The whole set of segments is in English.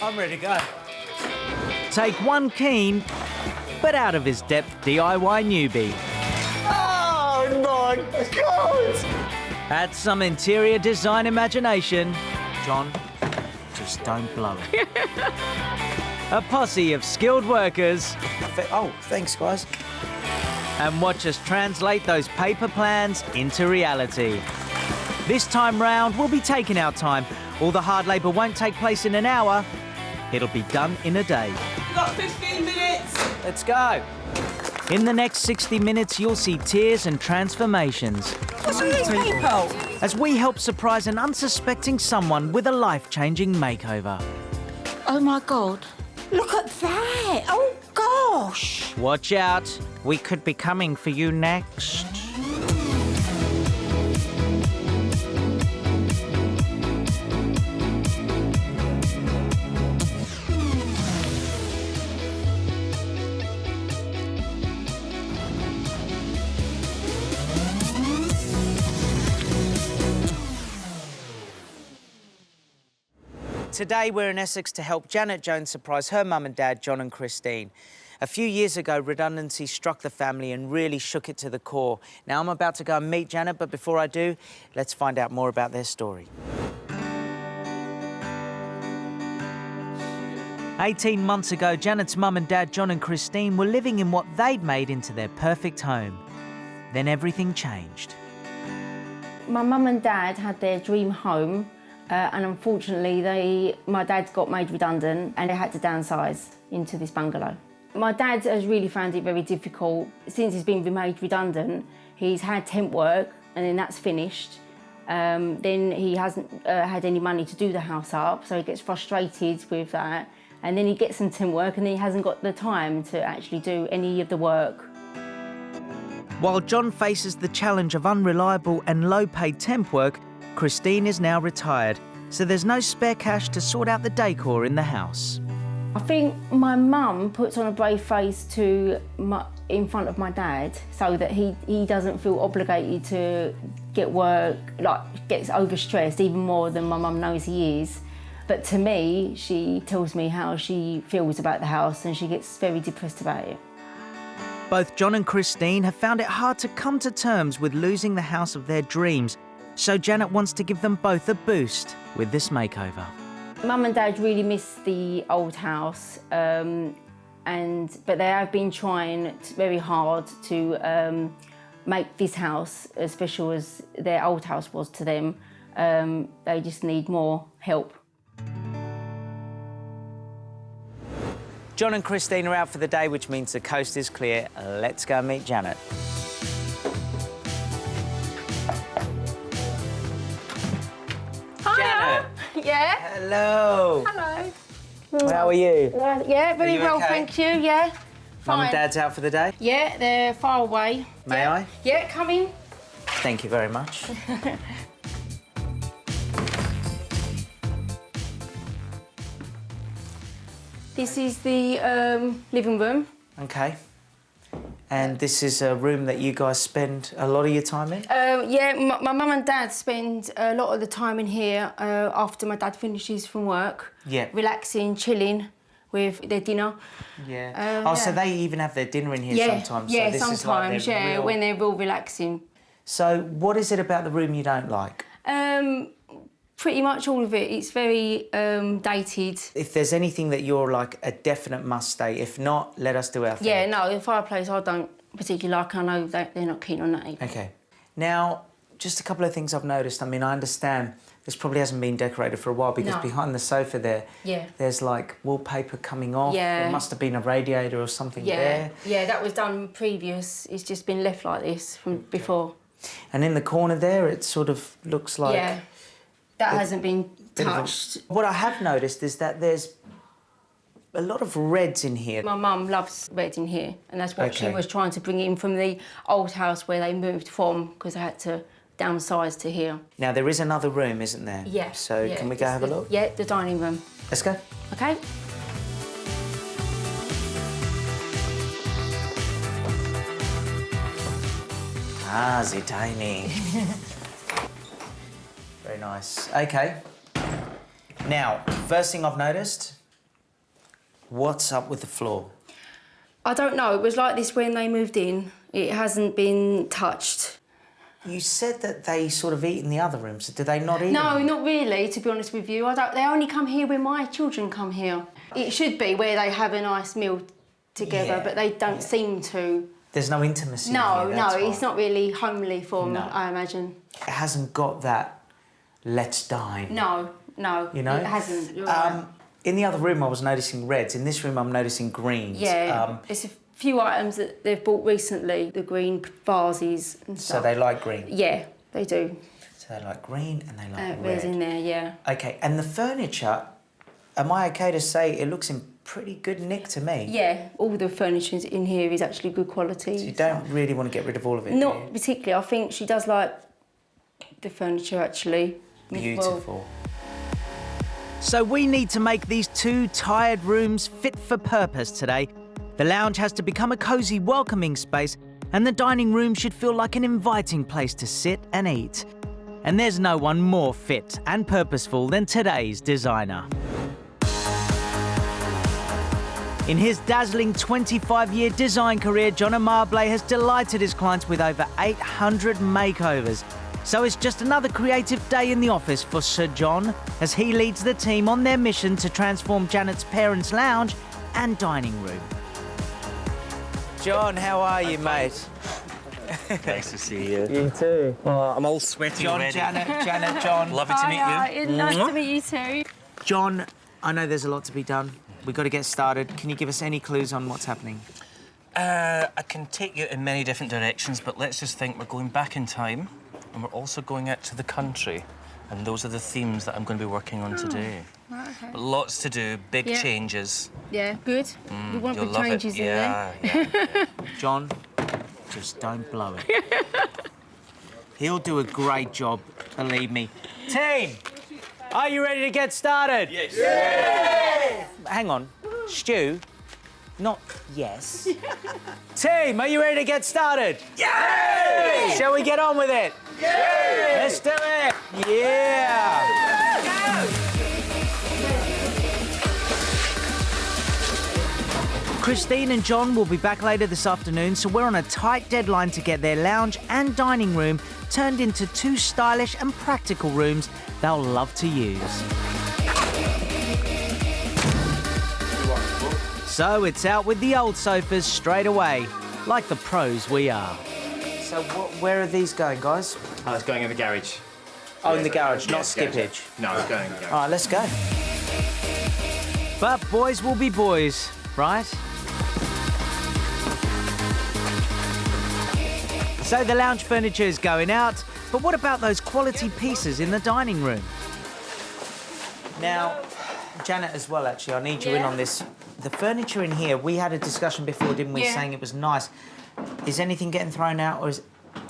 I'm ready to go. Take one keen, but out of his depth DIY newbie. Oh my God! Add some interior design imagination. John, just don't blow it. A posse of skilled workers. Oh, thanks, guys. And watch us translate those paper plans into reality. This time round, we'll be taking our time. All the hard labour won't take place in an hour. It'll be done in a day. You've got 15 minutes. Let's go. In the next 60 minutes, you'll see tears and transformations What's with these people? as we help surprise an unsuspecting someone with a life-changing makeover. Oh my God. Look at that. Oh gosh. Watch out, we could be coming for you next. Today we're in Essex to help Janet Jones surprise her mum and dad, John and Christine. A few years ago, redundancy struck the family and really shook it to the core. Now I'm about to go and meet Janet, but before I do, let's find out more about their story. 18 months ago, Janet's mum and dad, John and Christine, were living in what they'd made into their perfect home. Then everything changed. My mum and dad had their dream home, and unfortunately my dad got made redundant and they had to downsize into this bungalow. My dad has really found it very difficult. Since he's been made redundant, he's had temp work and then that's finished. Then he hasn't had any money to do the house up, so he gets frustrated with that. And then he gets some temp work and then he hasn't got the time to actually do any of the work. While John faces the challenge of unreliable and low-paid temp work, Christine is now retired, so there's no spare cash to sort out the decor in the house. I think my mum puts on a brave face in front of my dad so that he doesn't feel obligated to get work, like gets overstressed even more than my mum knows he is. But to me, she tells me how she feels about the house and she gets very depressed about it. Both John and Christine have found it hard to come to terms with losing the house of their dreams, so Janet wants to give them both a boost with this makeover. Mum and Dad really miss the old house, but they have been trying very hard to make this house as special as their old house was to them. They just need more help. John and Christine are out for the day, which means the coast is clear. Let's go meet Janet. Janet. Yeah. Hello. Hello. How are you? Yeah, very Are you well, okay? thank you. Yeah. Mum and Fine. Dad's out for the day? Yeah, they're far away. May Yeah. I? Yeah, come in. Thank you very much. This is the living room. Okay. And this is a room that you guys spend a lot of your time in? Yeah, my mum and dad spend a lot of the time in here after my dad finishes from work. Yeah. Relaxing, chilling with their dinner. Yeah. So they even have their dinner in here sometimes? Yeah, so this sometimes, is like their real... when they're real relaxing. So what is it about the room you don't like? Pretty much all of it. It's very dated. If there's anything that you're like a definite must stay, if not, let us do our thing. Yeah, no, the fireplace I don't particularly like. I know that they're not keen on that either. Okay. Now, just a couple of things I've noticed. I mean, I understand this probably hasn't been decorated for a while because behind the sofa there, there's like wallpaper coming off. Yeah. There must have been a radiator or something there. Yeah, that was done previous. It's just been left like this from before. And in the corner there, it sort of looks like... Yeah, that hasn't been touched. What I have noticed is that there's a lot of reds in here. My mum loves red in here, and that's what she was trying to bring in from the old house where they moved from, because they had to downsize to here. Now, there is another room, isn't there? Yeah. So can we go have a look? Yeah, the dining room. Let's go. OK. Ah, the dining. Very nice. OK. Now, first thing I've noticed, What's up with the floor? I don't know. It was like this when they moved in. It hasn't been touched. You said that they sort of eat in the other rooms. Do they not eat? No, not really, to be honest with you. They only come here when my children come here. It should be where they have a nice meal together, but they don't seem to. There's no intimacy. No, here, no, that's it's not really homely for them, No. I imagine. It hasn't got that let's dine. No, You know? it hasn't. You're right. In the other room, I was noticing reds. In this room, I'm noticing greens. Yeah, it's a few items that they've bought recently, the green vases and stuff. So they like green? Yeah, they do. So they like green and they like red. Red's in there, yeah. OK, and the furniture, am I OK to say it looks in pretty good nick to me? Yeah, all the furniture in here is actually good quality. So you don't really want to get rid of all of it, do you? Not particularly. I think she does like the furniture, actually. Beautiful. So we need to make these two tired rooms fit for purpose today. The lounge has to become a cosy, welcoming space, and the dining room should feel like an inviting place to sit and eat. And there's no one more fit and purposeful than today's designer. In his dazzling 25-year design career, John Amable has delighted his clients with over 800 makeovers. So it's just another creative day in the office for Sir John as he leads the team on their mission to transform Janet's parents' lounge and dining room. John, how are you, mate? Nice to see you. You too. I'm all sweaty John, already. Janet, John. Lovely to meet you. Nice to meet you too. John, I know there's a lot to be done. We've got to get started. Can you give us any clues on what's happening? I can take you in many different directions, but let's just think we're going back in time and we're also going out to the country. And those are the themes that I'm going to be working on today. Right, okay. But lots to do, big Yeah. changes. Yeah, good. We want You'll big love changes it. in there. Yeah. John, just don't blow it. He'll do a great job, believe me. Team, are you ready to get started? Yes. Yes! Hang on, Stu, not yes. Team, are you ready to get started? Yes! Shall we get on with it? Yes! Let's do it! Yeah! Christine and John will be back later this afternoon, so we're on a tight deadline to get their lounge and dining room turned into two stylish and practical rooms they'll love to use. So it's out with the old sofas straight away, like the pros we are. So where are these going, guys? It's going in the garage. Oh, in the garage, not Yes, garage. skippage. No, it's going in the garage. All right, let's go. But boys will be boys, right? So the lounge furniture is going out, but what about those quality pieces in the dining room? Now, Janet as well, actually, I need you in on this. The furniture in here, we had a discussion before, didn't we, Yeah. saying it was nice. Is anything getting thrown out, or is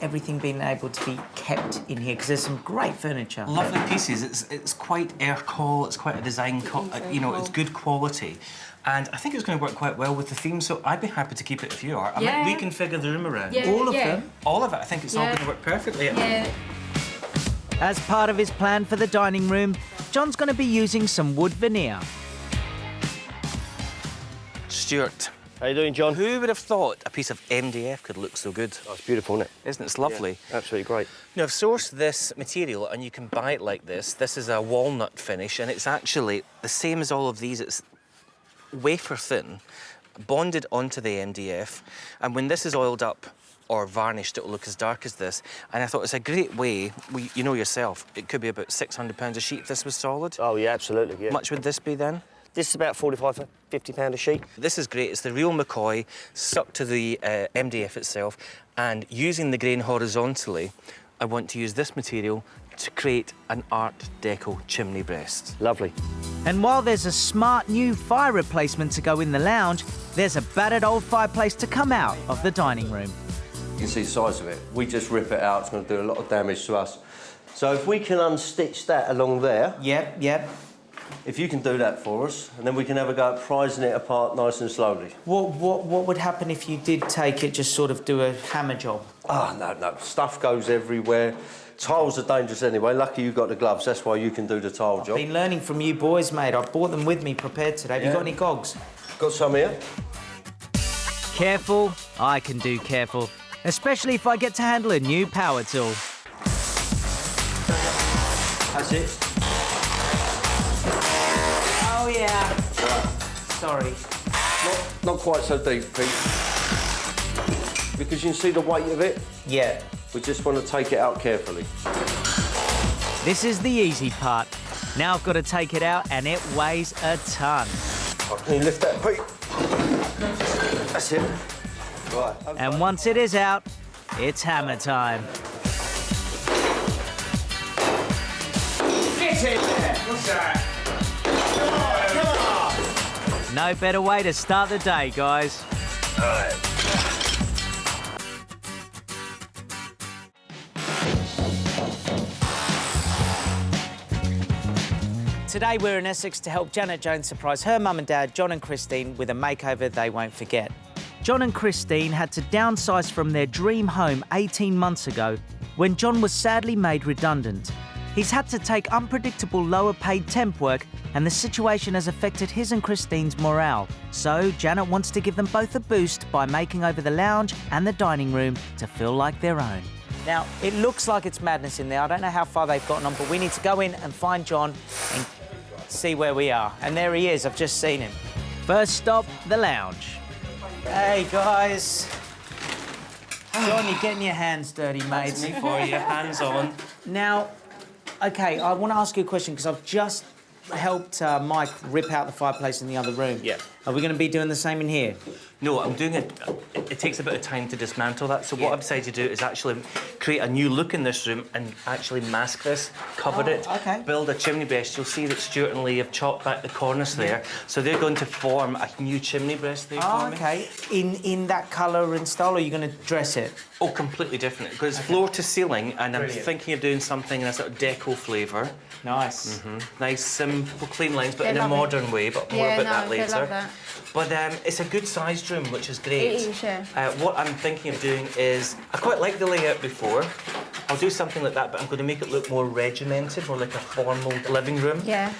everything being able to be kept in here? Because there's some great furniture. Lovely pieces. It's quite air-call, it's quite a design, you know, it's good quality. And I think it's going to work quite well with the theme, so I'd be happy to keep it if you are. I Yeah. might reconfigure the room around. Yeah, All of yeah. them? All of it. I think it's all Yeah. going to work perfectly. Yeah. As part of his plan for the dining room, John's going to be using some wood veneer. Stuart, How you doing, John? who would have thought a piece of MDF could look so good? Oh, it's beautiful, isn't it? Isn't it? It's lovely. Absolutely great. Now, I've sourced this material and you can buy it like this. This is a walnut finish and it's actually the same as all of these. It's wafer thin, bonded onto the MDF, and when this is oiled up or varnished, it will look as dark as this. And I thought it's a great way, you know yourself, it could be about £600 a sheet if this was solid. Oh, yeah, absolutely, yeah. Much would this be then? This is about £45, £50 a sheet. This is great. It's the real McCoy stuck to the MDF itself, and using the grain horizontally, I want to use this material to create an Art Deco chimney breast. Lovely. And while there's a smart new fire replacement to go in the lounge, there's a battered old fireplace to come out of the dining room. You can see the size of it. We just rip it out, it's going to do a lot of damage to us. So if we can unstitch that along there, Yep. if you can do that for us, and then we can have a go at prising it apart nice and slowly. What would happen if you did take it, just sort of do a hammer job? Ah, no, stuff goes everywhere. Tiles are dangerous anyway. Lucky you got the gloves, that's why you can do the tile job. Been learning from you boys, mate. I brought them with me prepared today. Have you Yeah. got any gogs? Got some here. Careful, I can do careful, especially if I get to handle a new power tool. That's it. Oh, yeah. Sorry. Not quite so deep, Pete. Because you can see the weight of it. Yeah. We just want to take it out carefully. This is the easy part. Now I've got to take it out and it weighs a ton. Can you lift that, Pete? That's it. Right. And once it is out, it's hammer time. Get in there! What's that? Come on! No better way to start the day, guys. All right. Today we're in Essex to help Janet Jones surprise her mum and dad, John and Christine, with a makeover they won't forget. John and Christine had to downsize from their dream home 18 months ago when John was sadly made redundant. He's had to take unpredictable lower-paid temp work and the situation has affected his and Christine's morale. So Janet wants to give them both a boost by making over the lounge and the dining room to feel like their own. Now, it looks like it's madness in there. I don't know how far they've gotten on, but we need to go in and find John and see where we are. And there he is, I've just seen him. First stop, the lounge. Hey, guys. John, you're getting your hands dirty, mate. That's me for you, hands on. Now, OK, I want to ask you a question, because I've just helped Mike rip out the fireplace in the other room. Yeah. Are we going to be doing the same in here? No, I'm doing it. It takes a bit of time to dismantle that. So what I've decided to do is actually create a new look in this room and actually mask this, cover it, okay. build a chimney breast. You'll see that Stuart and Lee have chopped back the cornice there. So they're going to form a new chimney breast there for me. OK. In that colour and style, or are you going to dress it? Oh, completely different. Because it's floor to ceiling, and I'm thinking of doing something in a sort of deco flavour. Nice. Nice, simple, clean lines, but in a modern way, but more about that later. Love that. But it's a good-sized room, which is great. It is, yeah. What I'm thinking of doing is, I quite liked the layout before. I'll do something like that, but I'm going to make it look more regimented, more like a formal living room. Yeah.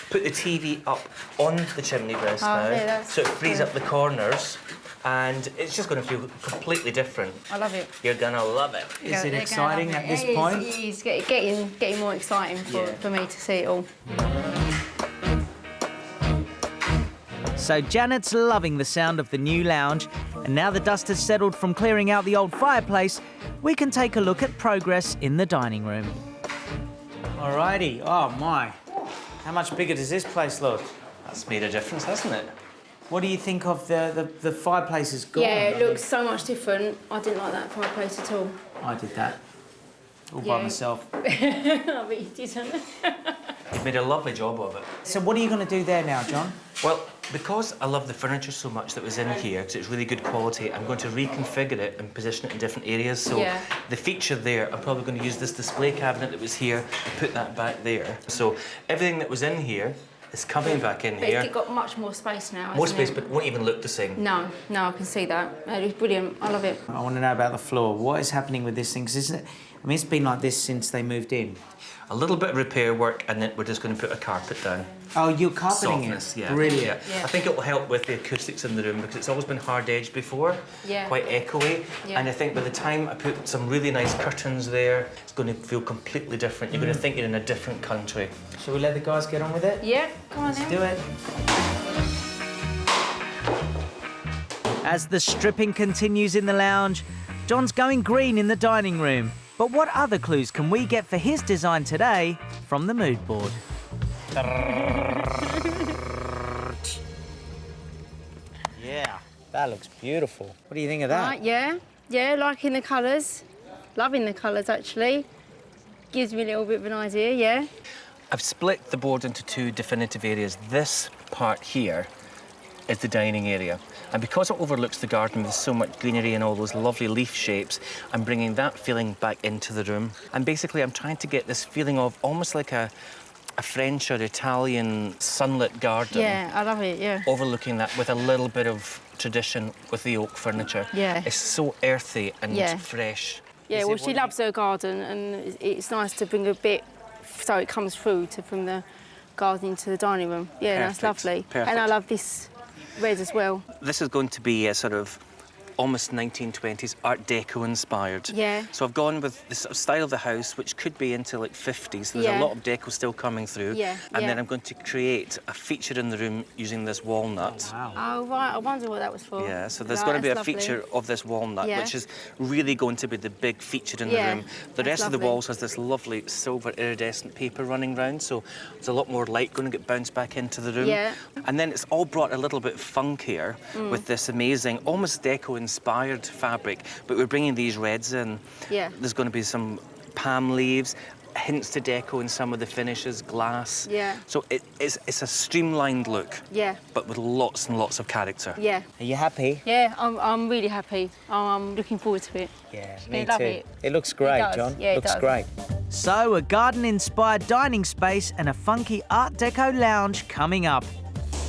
Put the TV up on the chimney breast now, yeah, that's so it frees good. up the corners, and it's just going to feel completely different. I love it. You're going to love it. Is it exciting at this point? It is getting more exciting for me to see it all. So Janet's loving the sound of the new lounge, and now the dust has settled from clearing out the old fireplace, we can take a look at progress in the dining room. Alrighty, oh my. How much bigger does this place look? That's made a difference, hasn't it? What do you think of the fireplace is gone? Yeah, it looks so much different. I didn't like that fireplace at all. I did that. All by Yeah. myself. I bet you didn't. You've made a lovely job of it. So what are you going to do there now, John? Well, because I love the furniture so much that was in here, because it's really good quality, I'm going to reconfigure it and position it in different areas. So Yeah. the feature there, I'm probably going to use this display cabinet that was here and put that back there. So everything that was in here is coming back in But here. it's got much more space now. More hasn't space, it? but it won't even look the same. No, I can see that. It was brilliant. I love it. I want to know about the floor. What is happening with this thing? 'Cause isn't it? I mean, it's been like this since they moved in. A little bit of repair work, and then we're just going to put a carpet down. Oh, you're carpeting Softness, it? yeah. Brilliant. Yeah. I think it will help with the acoustics in the room because it's always been hard-edged before, Yeah. quite echoey. Yeah. And I think by the time I put some really nice curtains there, it's going to feel completely different. You're going to think you're in a different country. Shall we let the guys get on with it? Yeah, come on Let's then. do it. As the stripping continues in the lounge, John's going green in the dining room. But what other clues can we get for his design today from the mood board? Yeah, that looks beautiful. What do you think of that? Right, yeah, liking the colours. Loving the colours, actually. Gives me a little bit of an idea, yeah. I've split the board into two definitive areas. This part here is the dining area. And because it overlooks the garden with so much greenery and all those lovely leaf shapes, I'm bringing that feeling back into the room. And basically, I'm trying to get this feeling of almost like a French or Italian sunlit garden. Yeah, I love it, yeah. Overlooking that with a little bit of tradition with the oak furniture. Yeah. It's so earthy and Yeah. fresh. Yeah, Is well, it she what loves her garden, and it's nice to bring a bit so it comes through from the garden into the dining room. Yeah, that's Perfect, lovely. perfect. And I love this red as well. This is going to be a sort of almost 1920s Art Deco inspired. Yeah. So I've gone with the sort of style of the house, which could be into like 50s. There's Yeah. a lot of deco still coming through. Yeah, And yeah. then I'm going to create a feature in the room using this walnut. Oh, right, I wonder what that was for. Yeah, so there's Right, going to be a that's lovely. feature of this walnut, Yeah. which is really going to be the big feature in Yeah, the room. The that's rest of the lovely. walls has this lovely silver iridescent paper running round, so there's a lot more light going to get bounced back into the room. Yeah. And then it's all brought a little bit funkier with this amazing, almost deco-inspired fabric, but we're bringing these reds in. Yeah. There's going to be some palm leaves, hints to deco in some of the finishes, glass. Yeah. So it's a streamlined look, Yeah, but with lots and lots of character. yeah. Are you happy? Yeah, I'm really happy. I'm looking forward to it. Yeah, I me love too. it. It looks great, does. John. Yeah, it looks does. great. So, a garden-inspired dining space and a funky Art Deco lounge coming up.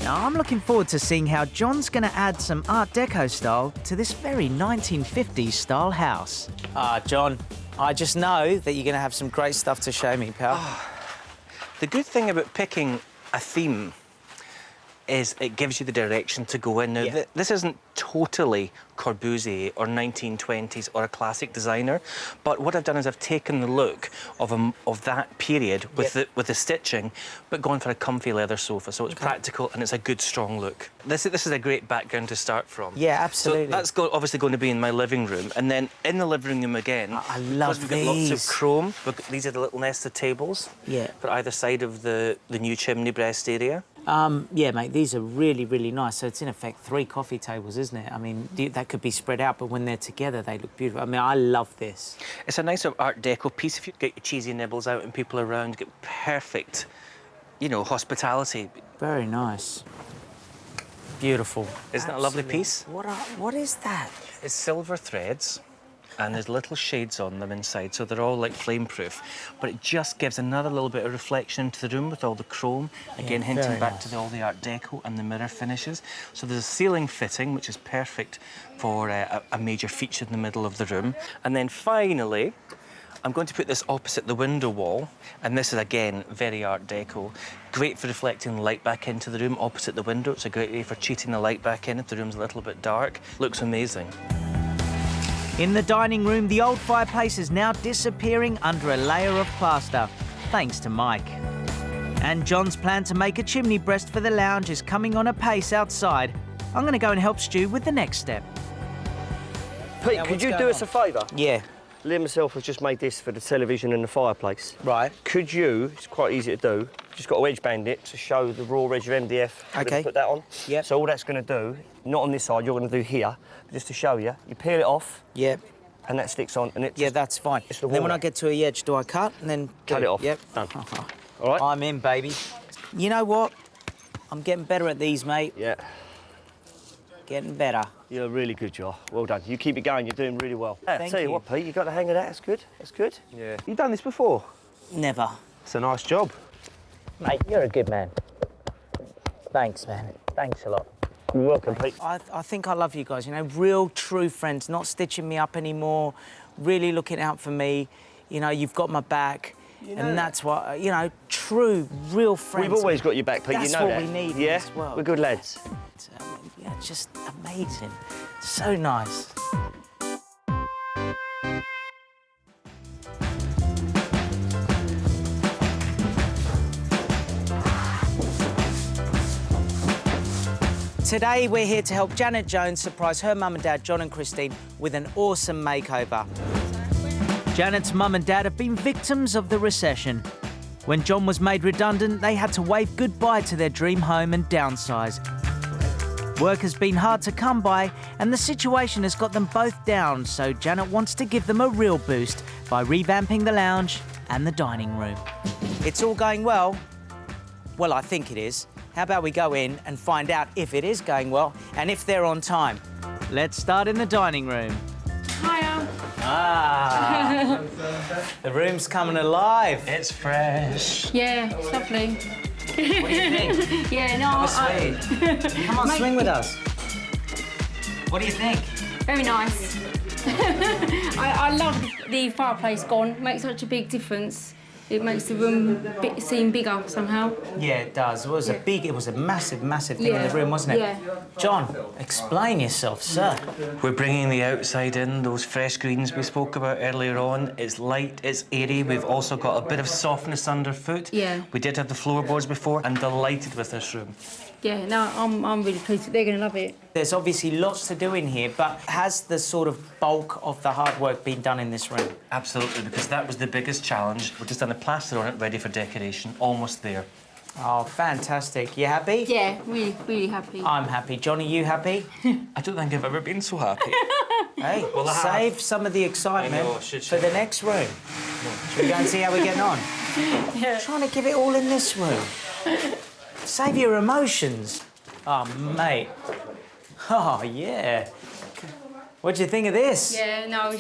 Now, I'm looking forward to seeing how John's going to add some Art Deco style to this very 1950s style house. Ah, John, I just know that you're going to have some great stuff to show me, pal. The good thing about picking a theme is it gives you the direction to go in. Now, Yeah. this isn't totally Corbusier or 1920s or a classic designer, but what I've done is I've taken the look of that period with the stitching, but gone for a comfy leather sofa, so it's practical and it's a good, strong look. This is a great background to start from. Yeah, absolutely. So that's obviously going to be in my living room, and then in the living room again, I love because we've got lots these. of chrome. These are the little nested tables. Yeah. For either side of the new chimney breast area. Yeah, mate, these are really, really nice. So it's in effect 3 coffee tables, isn't it? I mean, that could be spread out, but when they're together, they look beautiful. I mean, I love this. It's a nice sort of Art Deco piece. If you get your cheesy nibbles out and people around, you get perfect, you know, hospitality. Very nice. Beautiful. Isn't that a lovely Absolutely. piece? What is that? It's silver threads, and there's little shades on them inside, so they're all like flame-proof. But it just gives another little bit of reflection into the room with all the chrome, again hinting very back nice. to all the Art Deco and the mirror finishes. So there's a ceiling fitting, which is perfect for a major feature in the middle of the room. And then finally, I'm going to put this opposite the window wall, and this is, again, very Art Deco. Great for reflecting light back into the room opposite the window. It's a great way for cheating the light back in if the room's a little bit dark. Looks amazing. In the dining room, the old fireplace is now disappearing under a layer of plaster, thanks to Mike. And John's plan to make a chimney breast for the lounge is coming on apace outside. I'm going to go and help Stu with the next step. Pete, could you do us a favour? Yeah. Lee and myself have just made this for the television and the fireplace. Right. Could you, it's quite easy to do, just got to edge band it to show the raw edge of MDF. Okay. Put that on. Yep. So all that's going to do, not on this side, you're going to do here, but just to show you, you peel it off Yeah. and that sticks on and it Yeah, just, that's fine. it's the Then when I wall. get to a edge, do I cut and then Cut it off. Yep. Done. All right? I'm in, baby. You know what? I'm getting better at these, mate. Yeah. Getting better. You're really good, Joe. Well done. You keep it going, you're doing really well. Thank Tell you you. what, Pete, you got the hang of that, that's good. That's good. Yeah. You done this before? Never. It's a nice job. Mate, you're a good man. Thanks, man. Thanks a lot. You're welcome, Pete. I think I love you guys, you know, real true friends, not stitching me up anymore, really looking out for me. You know, you've got my back. And that's what, you know, true, real friends. We've always got your back, Pete, That's you know what that. we need in Yeah? this world. We're good lads. Yeah, just amazing. So nice. Today, we're here to help Janet Jones surprise her mum and dad, John and Christine, with an awesome makeover. Janet's mum and dad have been victims of the recession. When John was made redundant, they had to wave goodbye to their dream home and downsize. Work has been hard to come by, and the situation has got them both down, so Janet wants to give them a real boost by revamping the lounge and the dining room. It's all going well. Well, I think it is. How about we go in and find out if it is going well and if they're on time. Let's start in the dining room. Hiya. Ah, the room's coming alive. It's fresh. Yeah, it's lovely. What do you think? Yeah, no, Sweet. Come on, Mate. swing with us. What do you think? very nice. I love the fireplace gone. Makes such a big difference. It makes the room seem bigger somehow. Yeah, it does. It was a massive, massive thing in the room, wasn't it? Yeah. John, explain yourself, sir. We're bringing the outside in, those fresh greens we spoke about earlier on. It's light, it's airy. We've also got a bit of softness underfoot. Yeah. We did have the floorboards before. I'm delighted with this room. Yeah, no, I'm really pleased. They're going to love it. There's obviously lots to do in here, but has the sort of bulk of the hard work been done in this room? Absolutely, because that was the biggest challenge. We've just done a plaster on it, ready for decoration. Almost there. Oh, fantastic. You happy? Yeah, really, really happy. I'm happy. Johnny, you happy? I don't think I've ever been so happy. Hey, Well, I save have. some of the excitement I know, for the next room. Should we go and see how we're getting on? Yeah. Trying to give it all in this room. Save your emotions. Oh, mate. Oh, yeah. What do you think of this? Yeah, no,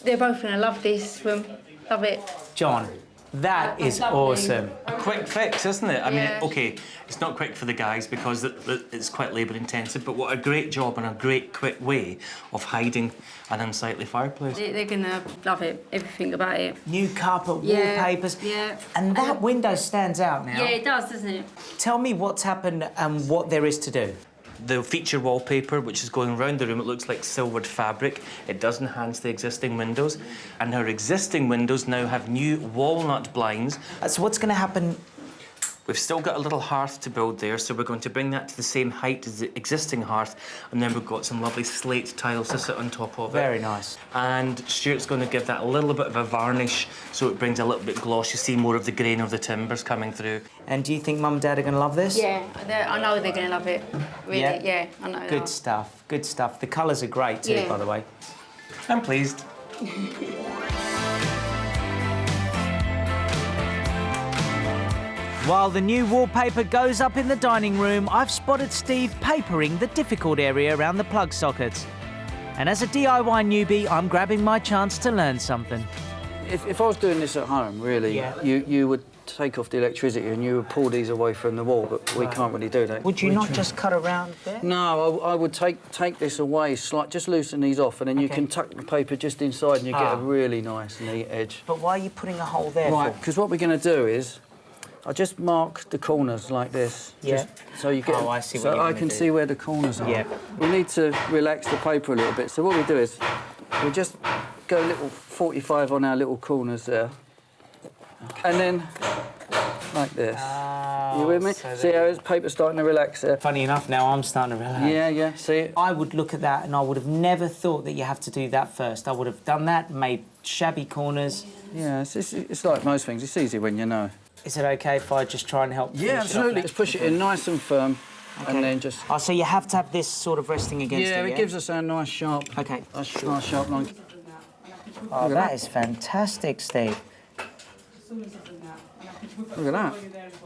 they're both going to love this room. Love it. John, that is Lovely. awesome. A quick fix, isn't it? I mean, Yeah. OK, it's not quick for the guys because it's quite labour-intensive, but what a great job and a great quick way of hiding an unsightly fireplace. They're going to love it, everything about it. New carpet, Yeah, wallpapers. yeah. And that window stands out now. Yeah, it does, doesn't it? Tell me what's happened and what there is to do. The feature wallpaper, which is going around the room, it looks like silvered fabric. It does enhance the existing windows. And our existing windows now have new walnut blinds. So what's going to happen? We've still got a little hearth to build there, so we're going to bring that to the same height as the existing hearth, and then we've got some lovely slate tiles to sit on top of it. Very nice. And Stuart's going to give that a little bit of a varnish, so it brings a little bit gloss. You see more of the grain of the timbers coming through. And do you think Mum and Dad are going to love this? Yeah, I know they're going to love it. Really, yeah, I know. Good stuff, good stuff. The colours are great too, Yeah. by the way. I'm pleased. While the new wallpaper goes up in the dining room, I've spotted Steve papering the difficult area around the plug sockets. And as a DIY newbie, I'm grabbing my chance to learn something. If I was doing this at home, really, Yeah. you would take off the electricity and you would pull these away from the wall, but we can't really do that. Would you not just cut around there? No, I would take this away, just loosen these off, and then you Okay. can tuck the paper just inside and you get a really nice, neat edge. But why are you putting a hole there Right, for? because what we're going to do is, I just mark the corners like this. Yeah. Just so you get. Oh, I see what So you're I gonna can do. see where the corners are. Yeah. We need to relax the paper a little bit. So what we do is, we just go a little 45 on our little corners there, and then like this. You with me? so See how his paper's starting to relax there? Funny enough, now I'm starting to relax. Yeah. See it? I would look at that and I would have never thought that you have to do that first. I would have done that, made shabby corners. Yeah. It's like most things. It's easy when you know. Is it okay if I just try and help? finish it Yeah, off absolutely. now? Just push it in nice and firm, Okay. and then just. Oh, so you have to have this sort of resting against Yeah, it, it gives us a nice sharp. Okay. Nice sharp line. Oh, Look at that that. is fantastic, Steve. Look at that.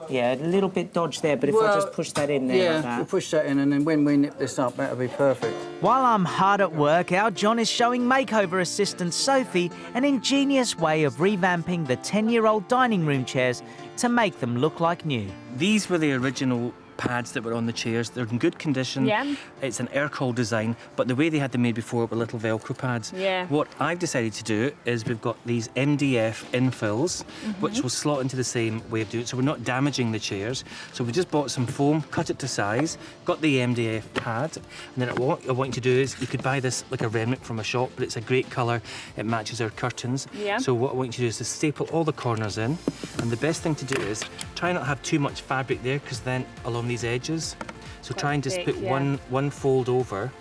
Yeah, a little bit dodged there, but if I just push that in there Yeah, like that. we'll push that in, and then when we nip this up, that'll be perfect. While I'm hard at work, our John is showing makeover assistant Sophie an ingenious way of revamping the 10-year-old dining room chairs to make them look like new. These were the original pads that were on the chairs. They're in good condition. Yeah. It's an air-cooled design, but the way they had them made before were little Velcro pads. Yeah. What I've decided to do is we've got these MDF infills, which will slot into the same way of doing it, so we're not damaging the chairs. So we just bought some foam, cut it to size, got the MDF pad, and then what I want you to do is, you could buy this like a remnant from a shop, but it's a great colour, it matches our curtains. Yeah. So what I want you to do is to staple all the corners in, and the best thing to do is try not to have too much fabric there, because then along these edges, so try and just thick, put yeah. one fold over,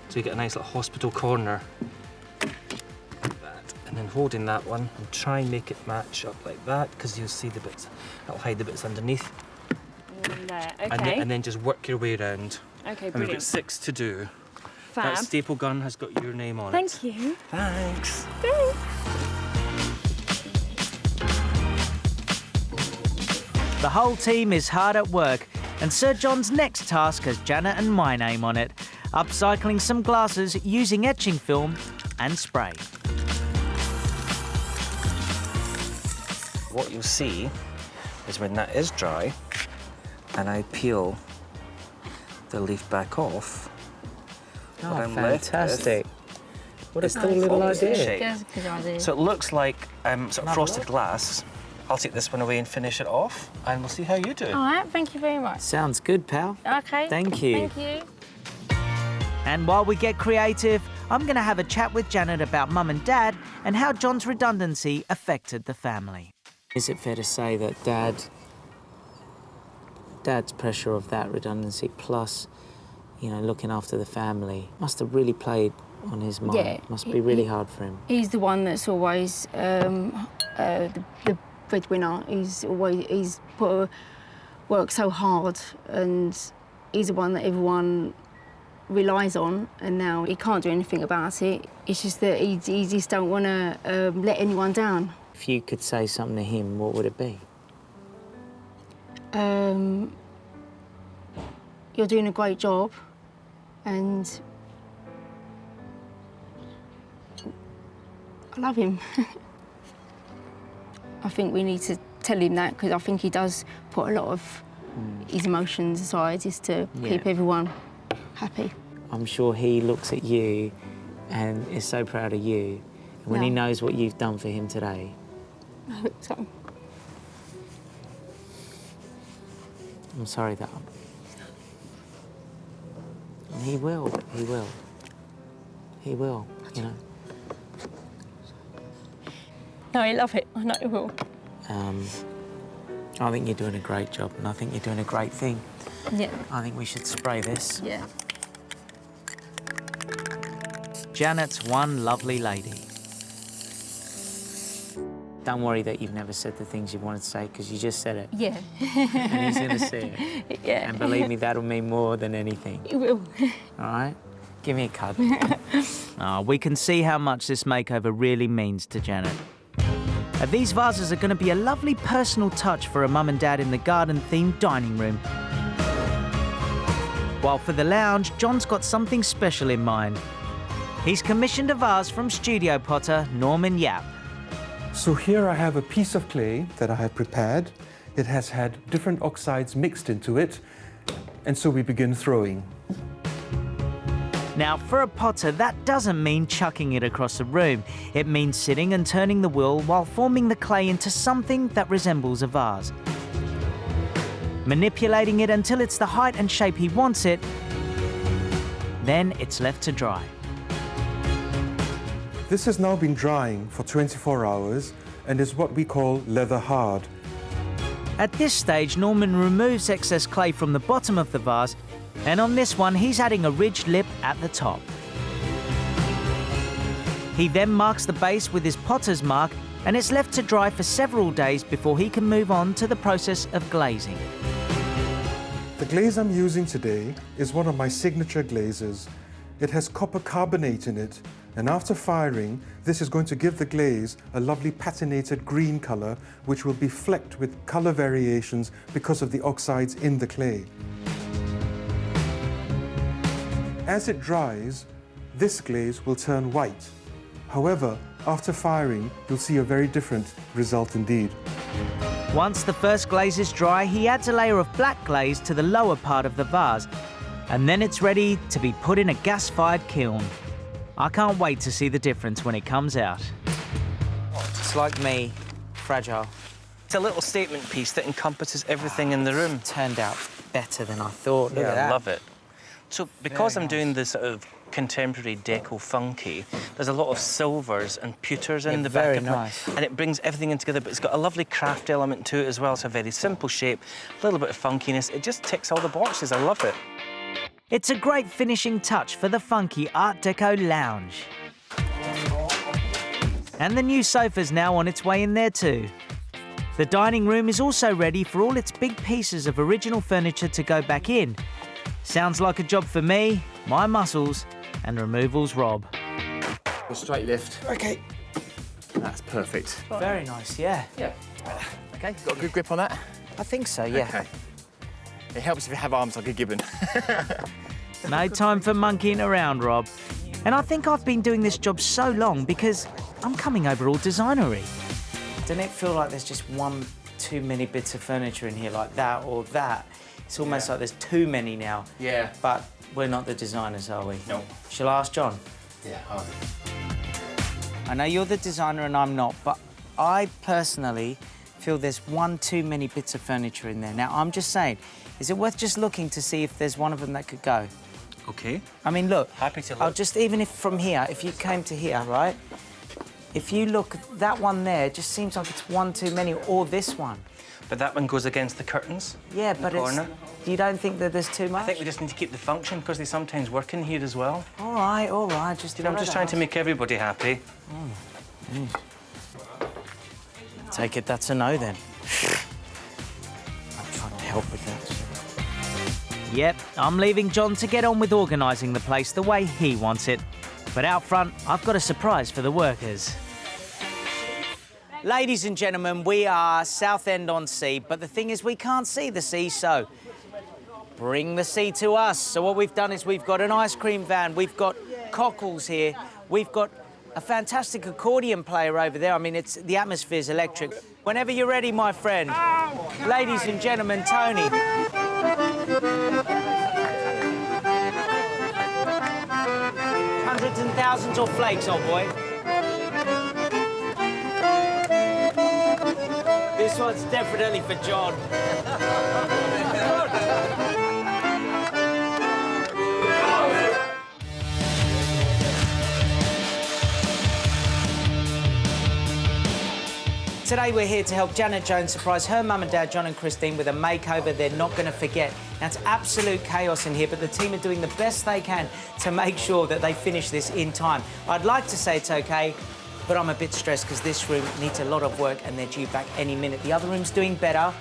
so you get a nice little hospital corner, like that. And then holding that one, and try and make it match up like that, because you'll see the bits, that'll hide the bits underneath. There, And then just work your way around. Okay, And we've got 6 to do. Fab. That staple gun has got your name on it. Thank you. Thanks. The whole team is hard at work, and Sir John's next task has Janet and my name on it, upcycling some glasses using etching film and spray. What you'll see is when that is dry, and I peel the leaf back off, Oh, what I'm left fantastic. with What a is cool the little opposite idea. shape. That's a good idea. So it looks like sort of frosted glass. I'll take this one away and finish it off, and we'll see how you do. All right, thank you very much. Sounds good, pal. Okay. Thank you. Thank you. And while we get creative, I'm going to have a chat with Janet about Mum and Dad and how John's redundancy affected the family. Is it fair to say that Dad's pressure of that redundancy plus, you know, looking after the family must have really played on his mind? Yeah. Must be really hard for him. He's the one that's always the breadwinner. He's worked so hard, and he's the one that everyone relies on, and now he can't do anything about it. It's just that he just don't want to let anyone down. If you could say something to him, what would it be? You're doing a great job, and I love him. I think we need to tell him that, because I think he does put a lot of his emotions aside just to keep everyone happy. I'm sure he looks at you and is so proud of you. And when he knows what you've done for him today. I hope so. I'm sorry that he will, you know. No, I love it. I know he will. I think you're doing a great job, and I think you're doing a great thing. Yeah. I think we should spray this. Yeah. Janet's one lovely lady. Don't worry that you've never said the things you wanted to say, because you just said it. Yeah. And he's going to see it. Yeah. And believe me, that'll mean more than anything. He will. All right? Give me a cuddle. We can see how much this makeover really means to Janet. These vases are going to be a lovely personal touch for a mum and dad in the garden-themed dining room. While for the lounge, John's got something special in mind. He's commissioned a vase from studio potter Norman Yap. So here I have a piece of clay that I have prepared. It has had different oxides mixed into it, and so we begin throwing. Now, for a potter, that doesn't mean chucking it across the room. It means sitting and turning the wheel while forming the clay into something that resembles a vase. Manipulating it until it's the height and shape he wants it, then it's left to dry. This has now been drying for 24 hours and is what we call leather hard. At this stage, Norman removes excess clay from the bottom of the vase, and on this one, he's adding a ridged lip at the top. He then marks the base with his potter's mark, and it's left to dry for several days before he can move on to the process of glazing. The glaze I'm using today is one of my signature glazes. It has copper carbonate in it, and after firing, this is going to give the glaze a lovely patinated green color, which will be flecked with color variations because of the oxides in the clay. As it dries, this glaze will turn white. However, after firing, you'll see a very different result indeed. Once the first glaze is dry, he adds a layer of black glaze to the lower part of the vase, and then it's ready to be put in a gas-fired kiln. I can't wait to see the difference when it comes out. It's like me, fragile. It's a little statement piece that encompasses everything in the room. Turned out better than I thought. Look at that. I love it. So because I'm doing this sort of contemporary deco funky, there's a lot of silvers and pewters in the back very of nice. it, and it brings everything in together, but it's got a lovely craft element to it as well. It's a very simple shape, a little bit of funkiness. It just ticks all the boxes. I love it. It's a great finishing touch for the funky Art Deco lounge. And the new sofa's now on its way in there too. The dining room is also ready for all its big pieces of original furniture to go back in. Sounds like a job for me, my muscles, and removals Rob. A straight lift. Okay. That's perfect. Very nice, yeah. Yeah. Okay, got a good grip on that? I think so, yeah. Okay. It helps if you have arms like a gibbon. No time for monkeying around, Rob. And I think I've been doing this job so long because I'm coming over all designery. Doesn't it feel like there's just one too many bits of furniture in here, like that or that? It's almost like there's too many now. Yeah. But we're not the designers, are we? No. Shall I ask John? Yeah, I know you're the designer and I'm not, but I personally feel there's one too many bits of furniture in there. Now, I'm just saying, is it worth just looking to see if there's one of them that could go? OK. I mean, look. Happy to look. I'll just, even if from here, if you came to here, right? If you look, that one there just seems like it's one too many, or this one. But that one goes against the curtains. Yeah, but it's... You don't think that there's too much? I think we just need to keep the function, because they sometimes work in here as well. All right, just... You know, I'm just trying to make everybody happy. Take it that's a no, then. I'm trying to help with that. Yep, I'm leaving John to get on with organising the place the way he wants it. But out front, I've got a surprise for the workers. Ladies and gentlemen, we are Southend-on-Sea, but the thing is we can't see the sea, so bring the sea to us. So what we've done is we've got an ice cream van, we've got cockles here, we've got a fantastic accordion player over there. I mean, the atmosphere's electric. Whenever you're ready, my friend. Ladies and gentlemen, Tony. Hundreds and thousands or flakes, old boy. This one's definitely for John. Today we're here to help Janet Jones surprise her mum and dad, John and Christine, with a makeover they're not going to forget. Now, it's absolute chaos in here, but the team are doing the best they can to make sure that they finish this in time. I'd like to say it's OK, but I'm a bit stressed because this room needs a lot of work and they're due back any minute. The other room's doing better.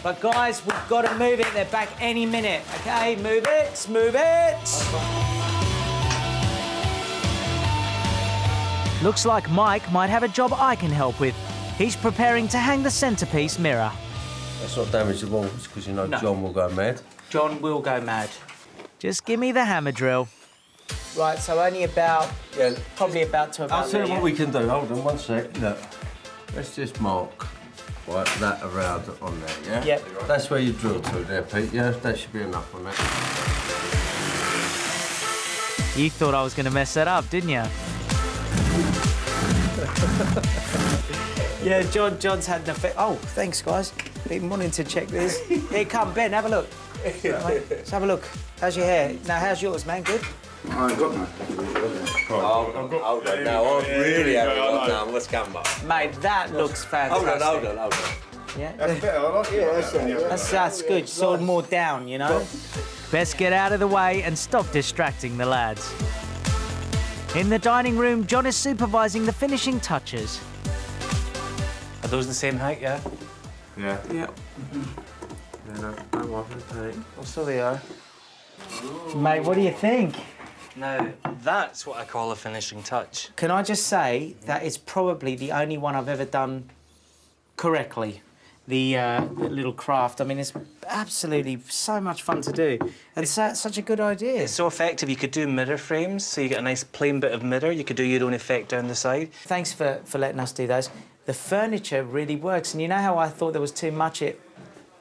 But, guys, we've got to move it. They're back any minute. OK, move it, move it. Looks like Mike might have a job I can help with. He's preparing to hang the centrepiece mirror. Let's not damage the walls, because you know John will go mad. John will go mad. Just give me the hammer drill. Right, so only about... Yeah. Probably about to about I'll tell you there, what we can do. Hold on 1 sec. Look. Let's just mark that around on there, yeah? Yep. That's where you drill to there, Pete. Yeah, that should be enough on that. You thought I was going to mess that up, didn't you? Yeah, John's had an effect. Oh, thanks, guys. Been wanting to check this. Here, come, Ben, have a look. Let's have a look. How's your hair? Now, how's yours, man? Good? I got none. Hold on now. I'm really having one now. Let's come back. Mate, that looks fantastic. Hold on. Yeah? That's better, I like it. That's good. Sort of more down, you know? Best get out of the way and stop distracting the lads. In the dining room, John is supervising the finishing touches. Are those the same height, yeah? Yeah. Yeah. No, don't worry, Pete. Oh, so they are. Mate, what do you think? Now, that's what I call a finishing touch. Can I just say that it's probably the only one I've ever done correctly. The little craft. I mean, it's absolutely so much fun to do. And it's such a good idea. It's so effective. You could do mirror frames, so you get a nice plain bit of mirror. You could do your own effect down the side. Thanks for letting us do those. The furniture really works. And you know how I thought there was too much?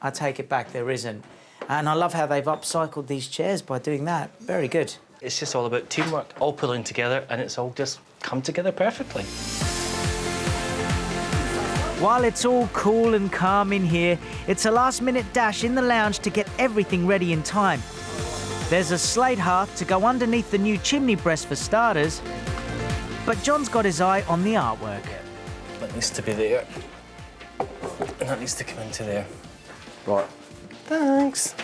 I take it back, there isn't. And I love how they've upcycled these chairs by doing that. Very good. It's just all about teamwork, all pulling together, and it's all just come together perfectly. While it's all cool and calm in here, it's a last-minute dash in the lounge to get everything ready in time. There's a slate hearth to go underneath the new chimney breast for starters, but John's got his eye on the artwork. That needs to be there, and that needs to come into there. Right. Thanks.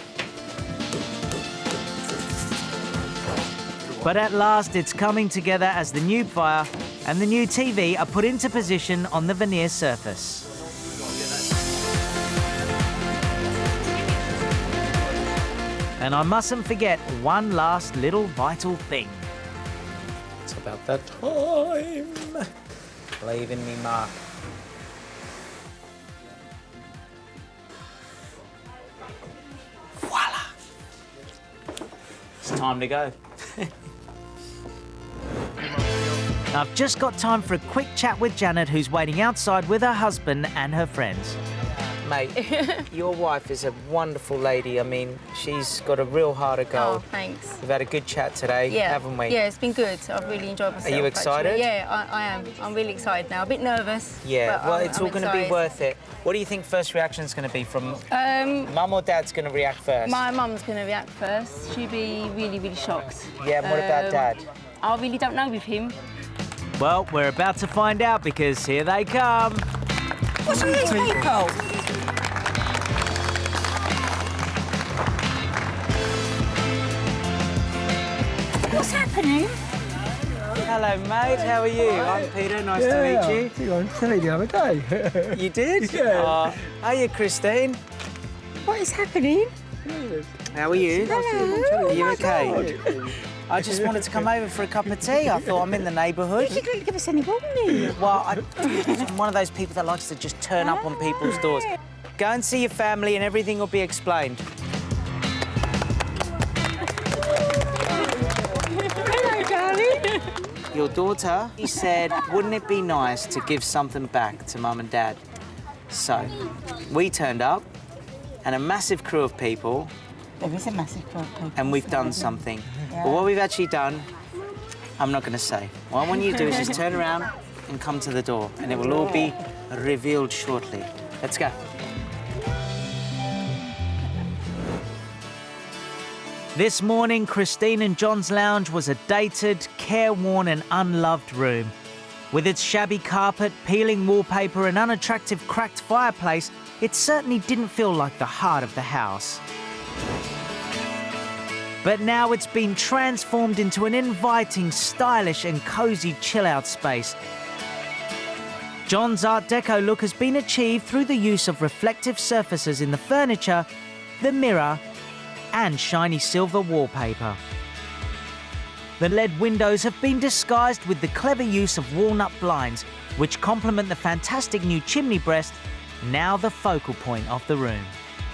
But at last, it's coming together as the new fire and the new TV are put into position on the veneer surface. And I mustn't forget one last little vital thing. It's about that time. Believe in me, Mark. Voila! It's time to go. I've just got time for a quick chat with Janet, who's waiting outside with her husband and her friends. Mate, your wife is a wonderful lady. I mean, she's got a real heart of gold. Oh, thanks. We've had a good chat today, haven't we? Yeah, it's been good. I've really enjoyed myself. Are you excited? Actually. Yeah, I am. I'm really excited now. A bit nervous. Yeah, but well, I'm it's all going to be excited. worth it. What do you think first reaction's going to be from Mum or Dad's going to react first? My mum's going to react first. She'll be really, really shocked. Yeah, and what about Dad? I really don't know with him. Well, we're about to find out because here they come. What's with these people? What's happening? Hello, mate. How are you? I'm Peter. Nice to meet you. I on telly the other day. You did? Yeah. Hiya, Christine. What is happening? How are you? Hello. Are you okay? I just wanted to come over for a cup of tea. I thought I'm in the neighbourhood. You didn't give us any warning. Well, I'm one of those people that likes to just turn up on people's doors. Go and see your family and everything will be explained. Hello, darling. Your daughter, he said, wouldn't it be nice to give something back to Mum and Dad? So, we turned up, and a massive crew of people, There is a massive crowd of people. and we've done something. But what we've actually done, I'm not going to say. What I want you to do is just turn around and come to the door, and it will all be revealed shortly. Let's go. This morning, Christine and John's lounge was a dated, careworn and unloved room. With its shabby carpet, peeling wallpaper and unattractive cracked fireplace, it certainly didn't feel like the heart of the house. But now it's been transformed into an inviting, stylish and cosy chill-out space. John's Art Deco look has been achieved through the use of reflective surfaces in the furniture, the mirror and shiny silver wallpaper. The LED windows have been disguised with the clever use of walnut blinds, which complement the fantastic new chimney breast, now the focal point of the room.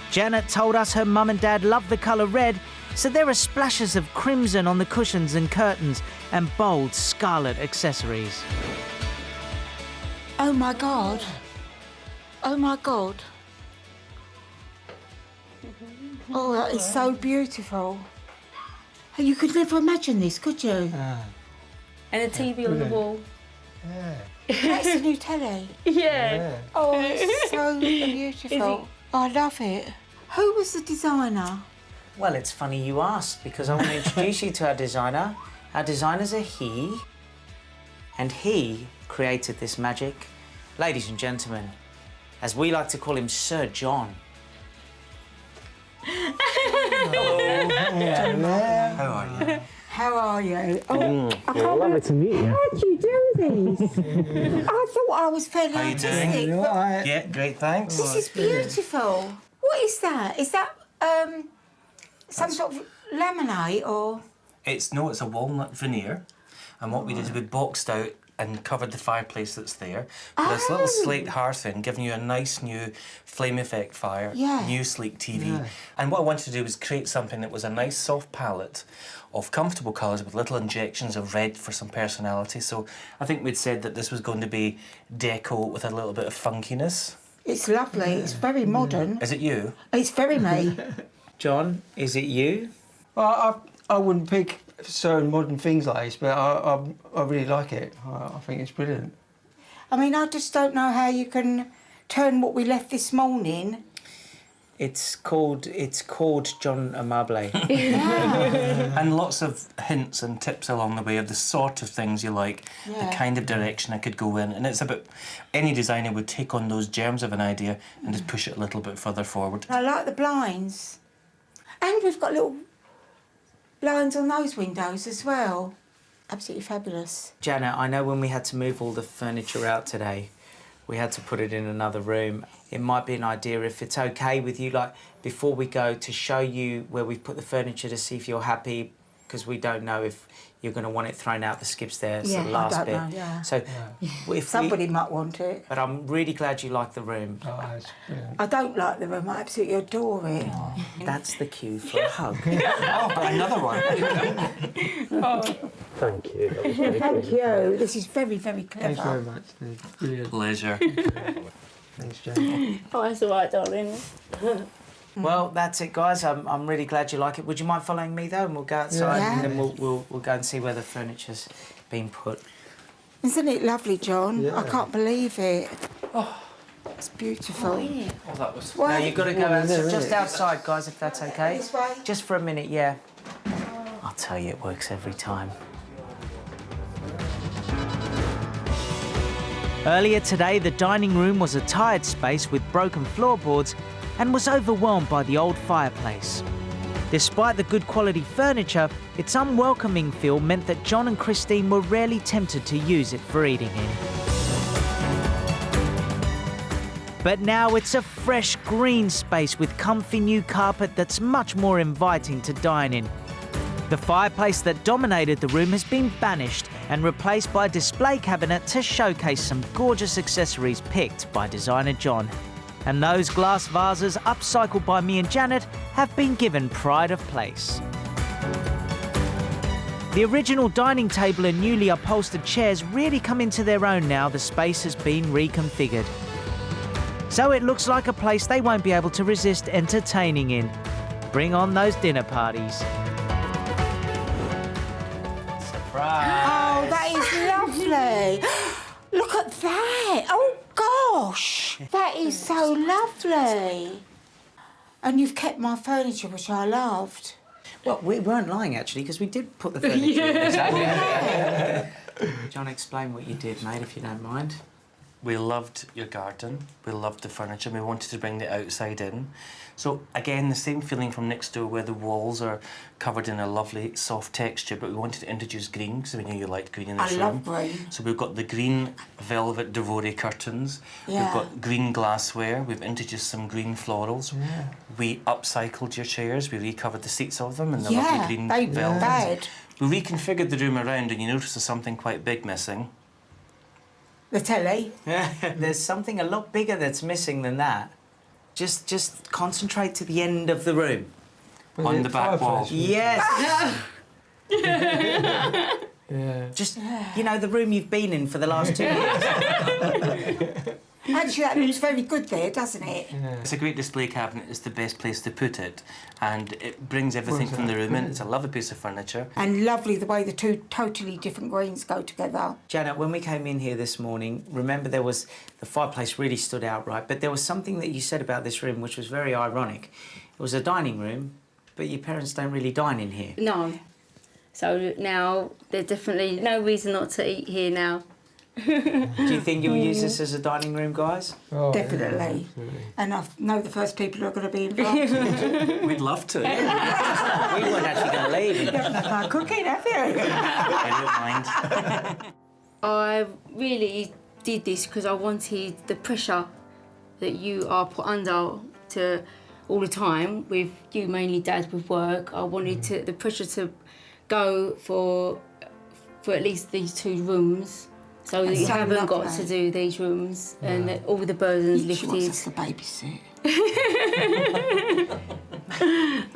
Janet told us her mum and dad love the colour red, so there are splashes of crimson on the cushions and curtains and bold scarlet accessories. Oh, my God. Oh, my God. Oh, that is so beautiful. You could never imagine this, could you? And a TV on the wall. That's a new telly. Yeah. Oh, it's so beautiful. I love it. Who was the designer? Well, it's funny you asked, because I want to introduce you to our designer. Our designer's a he, and he created this magic. Ladies and gentlemen, as we like to call him, Sir John. How are you? How are you? Oh, Lovely to meet you. how did you do this? I thought I was fairly How you artistic. doing? but Yeah, great, thanks. This is beautiful. What is that? Is that some sort of laminate or? It's a walnut veneer, and what we did is we boxed out and covered the fireplace that's there. Put this little slate hearth in, giving you a nice new flame effect fire, Yeah. new sleek TV. And what I wanted to do was create something that was a nice soft palette of comfortable colours with little injections of red for some personality. So I think we'd said that this was going to be deco with a little bit of funkiness. It's lovely. It's very modern. Is it you? It's very me. John, is it you? I wouldn't pick certain modern things like this, but I really like it. I think it's brilliant. I mean, I just don't know how you can turn what we left this morning. It's called John Amable. And lots of hints and tips along the way of the sort of things you like, the kind of direction I could go in. And it's about, any designer would take on those germs of an idea and just push it a little bit further forward. I like the blinds. And we've got little blinds on those windows as well. Absolutely fabulous. Janet, I know when we had to move all the furniture out today, we had to put it in another room. It might be an idea, if it's okay with you, like, before we go, to show you where we've put the furniture to see if you're happy, because we don't know if you're going to want it thrown out the skips there. It's the last I bit. don't know, yeah. So if Somebody might want it. But I'm really glad you like the room. Oh, it's brilliant. I don't like the room. I absolutely adore it. That's the cue for a hug. Oh, but another one. Thank you. Thank you. This is very, very clever. Thanks very much. Brilliant. Pleasure. Thanks, Jane. Oh, that's all right, darling. Well, that's it, guys. I'm really glad you like it. Would you mind following me, though, and we'll go outside Yeah. and then we'll go and see where the furniture's been put. Isn't it lovely, John? Yeah. I can't believe it. Oh, it's beautiful. Oh, that was... Well, No, you've got to go just outside, guys, if that's okay. This way? Just for a minute, yeah. I'll tell you, it works every time. Earlier today, the dining room was a tired space with broken floorboards and was overwhelmed by the old fireplace. Despite the good quality furniture, its unwelcoming feel meant that John and Christine were rarely tempted to use it for eating in. But now it's a fresh green space with comfy new carpet that's much more inviting to dine in. The fireplace that dominated the room has been banished and replaced by a display cabinet to showcase some gorgeous accessories picked by designer John. And those glass vases, upcycled by me and Janet, have been given pride of place. The original dining table and newly upholstered chairs really come into their own now the space has been reconfigured. So it looks like a place they won't be able to resist entertaining in. Bring on those dinner parties. Oh, that is lovely. Look at that. Oh, gosh. That is so lovely. And you've kept my furniture, which I loved. Well, we weren't lying, actually, because we did put the furniture in. John, explain what you did, mate, if you don't mind. We loved your garden, we loved the furniture, we wanted to bring the outside in. So again, the same feeling from next door where the walls are covered in a lovely soft texture, but we wanted to introduce green because we knew you liked green in this room. I love green. So we've got the green velvet Devore curtains, Yeah. we've got green glassware, we've introduced some green florals. Yeah. We upcycled your chairs, we recovered the seats of them in the Yeah, lovely green they velvet. bad. We reconfigured the room around and you notice there's something quite big missing. The telly. There's something a lot bigger that's missing than that. Just concentrate to the end of the room. On the back wall. Yes! Yeah. Just, you know, the room you've been in for the last 2 years. Actually, that looks very good there, doesn't it? It's a great display cabinet, it's the best place to put it, and it brings everything from the room in. It's a lovely piece of furniture. And lovely the way the two totally different greens go together. Janet, when we came in here this morning, remember the fireplace really stood out, right? But there was something that you said about this room which was very ironic. It was a dining room, but your parents don't really dine in here. No. So now there's definitely no reason not to eat here now. Do you think you'll use this as a dining room, guys? Oh, Definitely. And I know the first people who are going to be involved. We'd love to. We weren't actually going to leave. You haven't had my cooking, have you? I don't mind. I really did this because I wanted the pressure that you are put under to all the time with you mainly dad with work. I wanted the pressure to go for at least these 2 rooms. So that you so haven't got lovely. to do these rooms and that all the burdens She wants us lifted. to babysit. I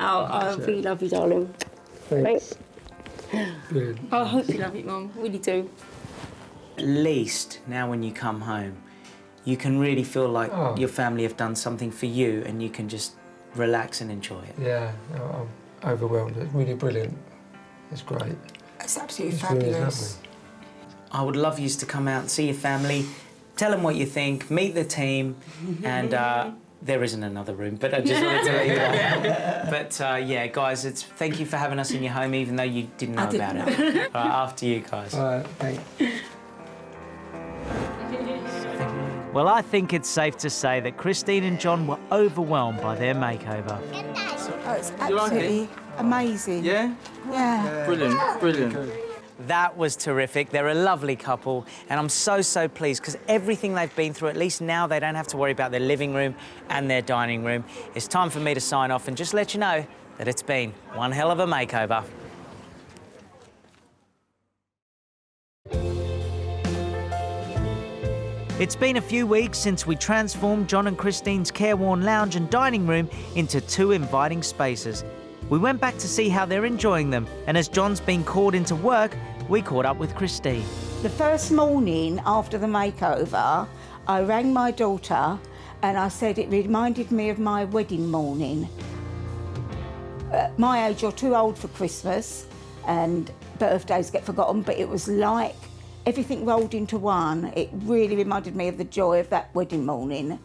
really love you, darling. Thanks. Good. I hope you love it, Mum. Really do. At least now when you come home, you can really feel like your family have done something for you and you can just relax and enjoy it. Yeah, I'm overwhelmed. It's really brilliant. It's great. It's absolutely It's really fabulous. I would love you to come out and see your family, tell them what you think, meet the team, and there isn't another room, but I just wanted to leave that. But yeah, guys, thank you for having us in your home, even though you didn't know about it. All right, after you guys. All right, thanks. Well, I think it's safe to say that Christine and John were overwhelmed by their makeover. Oh, it's absolutely amazing. Yeah? Yeah. Brilliant, brilliant. That was terrific. They're a lovely couple, and I'm so pleased because everything they've been through, at least now they don't have to worry about their living room and their dining room. It's time for me to sign off and just let you know that it's been one hell of a makeover. It's been a few weeks since we transformed John and Christine's careworn lounge and dining room into 2 inviting spaces. We went back to see how they're enjoying them, and as John's been called into work, we caught up with Christine. The first morning after the makeover, I rang my daughter and I said it reminded me of my wedding morning. At my age, you're too old for Christmas and birthdays get forgotten, but it was like everything rolled into one. It really reminded me of the joy of that wedding morning.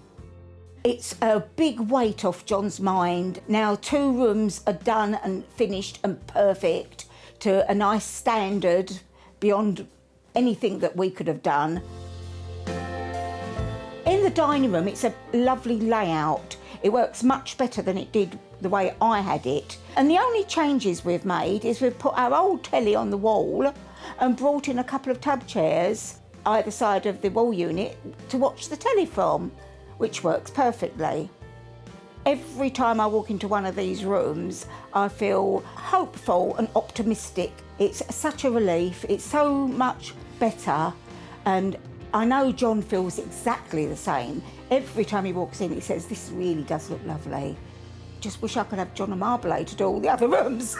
It's a big weight off John's mind. Now 2 rooms are done and finished and perfect to a nice standard beyond anything that we could have done. In the dining room, it's a lovely layout. It works much better than it did the way I had it. And the only changes we've made is we've put our old telly on the wall and brought in a couple of tub chairs either side of the wall unit to watch the telly from, which works perfectly. Every time I walk into one of these rooms, I feel hopeful and optimistic. It's such a relief. It's so much better. And I know John feels exactly the same. Every time he walks in, he says, this really does look lovely. Just wish I could have John and Marmalade to do all the other rooms.